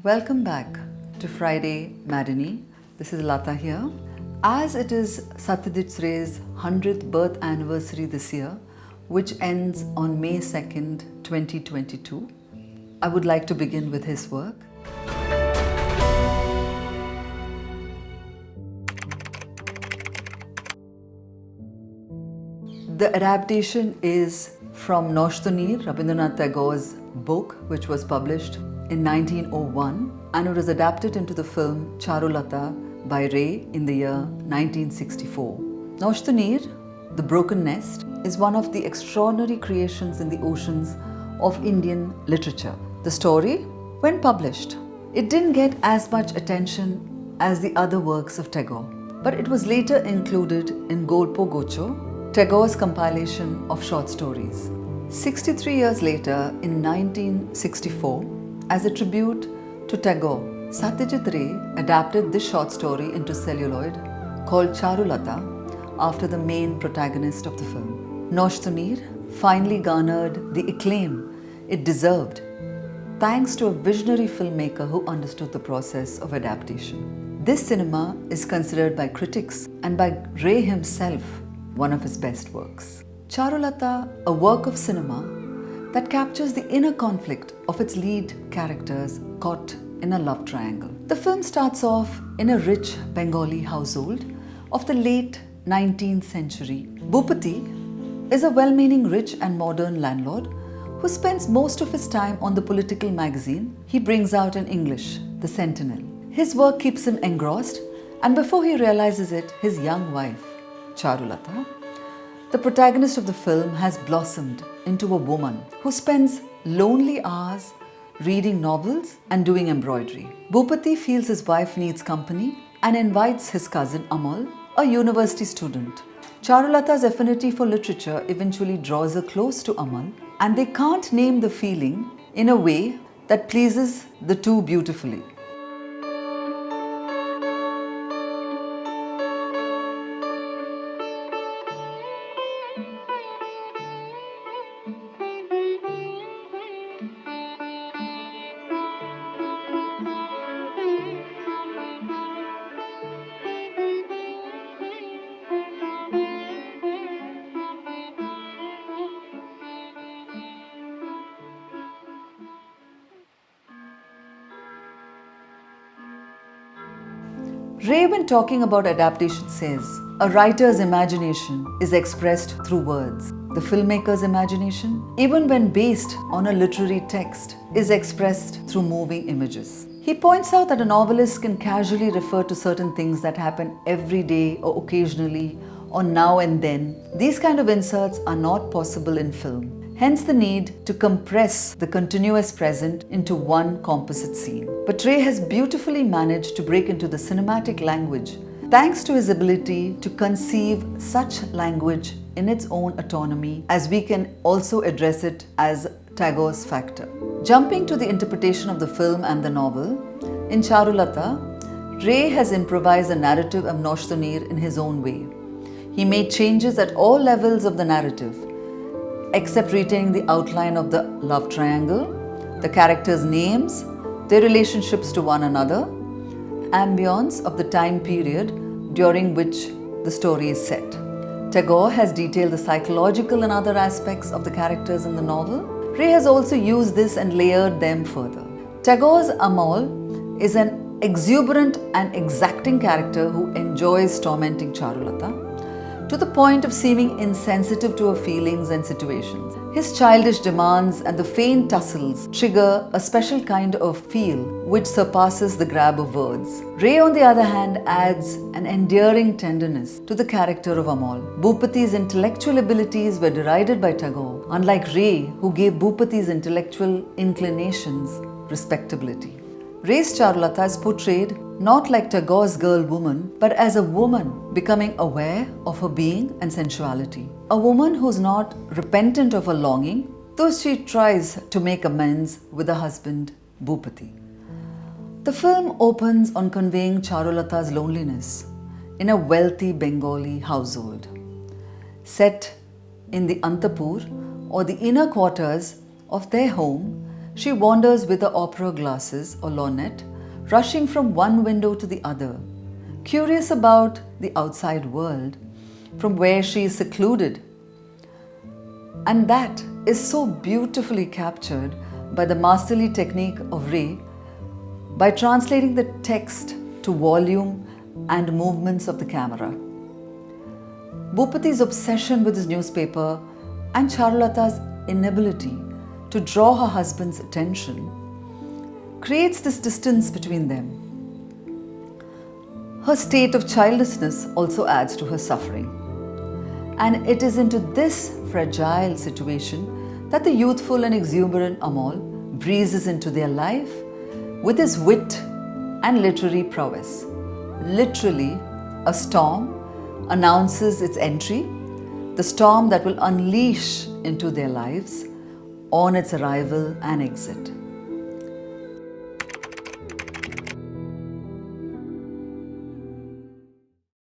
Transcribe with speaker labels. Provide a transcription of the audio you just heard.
Speaker 1: Welcome back to Friday Matinee. This is Latha here. As it is Satyajit Ray's 100th birth anniversary this year, which ends on May 2nd, 2022, I would like to begin with his work. The adaptation is from Matinee, Rabindranath Tagore's book, which was published in 1901, and it was adapted into the film Charulata by Ray in the year 1964. Matinee, The Broken Nest, is one of the extraordinary creations in the oceans of Indian literature. The story, when published, it didn't get as much attention as the other works of Tagore, but it was later included in Golpo Gocho, Tagore's compilation of short stories. 63 years later, in 1964, as a tribute to Tagore, Satyajit Ray adapted this short story into celluloid called Charulata after the main protagonist of the film. Matinee finally garnered the acclaim it deserved thanks to a visionary filmmaker who understood the process of adaptation. This cinema is considered by critics and by Ray himself one of his best works. Charulata, a work of cinema that captures the inner conflict of its lead characters caught in a love triangle. The film starts off in a rich Bengali household of the late 19th century. Bhupati is a well-meaning rich and modern landlord who spends most of his time on the political magazine he brings out in English, The Sentinel. His work keeps him engrossed, and before he realizes it, his young wife, Charulata, the protagonist of the film, has blossomed into a woman who spends lonely hours reading novels and doing embroidery. Bhupati feels his wife needs company and invites his cousin Amal, a university student. Charulata's affinity for literature eventually draws her close to Amal, and they can't name the feeling in a way that pleases the two beautifully. Ray, when talking about adaptation, says, a writer's imagination is expressed through words. The filmmaker's imagination, even when based on a literary text, is expressed through moving images. He points out that a novelist can casually refer to certain things that happen every day or occasionally or now and then. These kind of inserts are not possible in film. Hence the need to compress the continuous present into one composite scene. But Ray has beautifully managed to break into the cinematic language thanks to his ability to conceive such language in its own autonomy, as we can also address it as Tagore's factor. Jumping to the interpretation of the film and the novel, in Charulata, Ray has improvised the narrative of Matinee in his own way. He made changes at all levels of the narrative, except retaining the outline of the love triangle, the characters' names, their relationships to one another, ambience of the time period during which the story is set. Tagore has detailed the psychological and other aspects of the characters in the novel. Ray has also used this and layered them further. Tagore's Amal is an exuberant and exacting character who enjoys tormenting Charulata to the point of seeming insensitive to her feelings and situations. His childish demands and the faint tussles trigger a special kind of feel which surpasses the grab of words. Ray, on the other hand, adds an endearing tenderness to the character of Amal. Bhupati's intellectual abilities were derided by Tagore, unlike Ray, who gave Bhupati's intellectual inclinations respectability. Ray's Charulata is portrayed not like Tagore's girl-woman, but as a woman becoming aware of her being and sensuality. A woman who's not repentant of her longing, though she tries to make amends with her husband, Bhupati. The film opens on conveying Charulata's loneliness in a wealthy Bengali household. Set in the Antapur, or the inner quarters of their home, she wanders with her opera glasses or lorgnette, rushing from one window to the other, curious about the outside world from where she is secluded. And that is so beautifully captured by the masterly technique of Ray by translating the text to volume and movements of the camera. Bhupati's obsession with his newspaper and Charulata's inability to draw her husband's attention creates this distance between them. Her state of childlessness also adds to her suffering. And it is into this fragile situation that the youthful and exuberant Amol breezes into their life with his wit and literary prowess. Literally, a storm announces its entry, the storm that will unleash into their lives on its arrival and exit.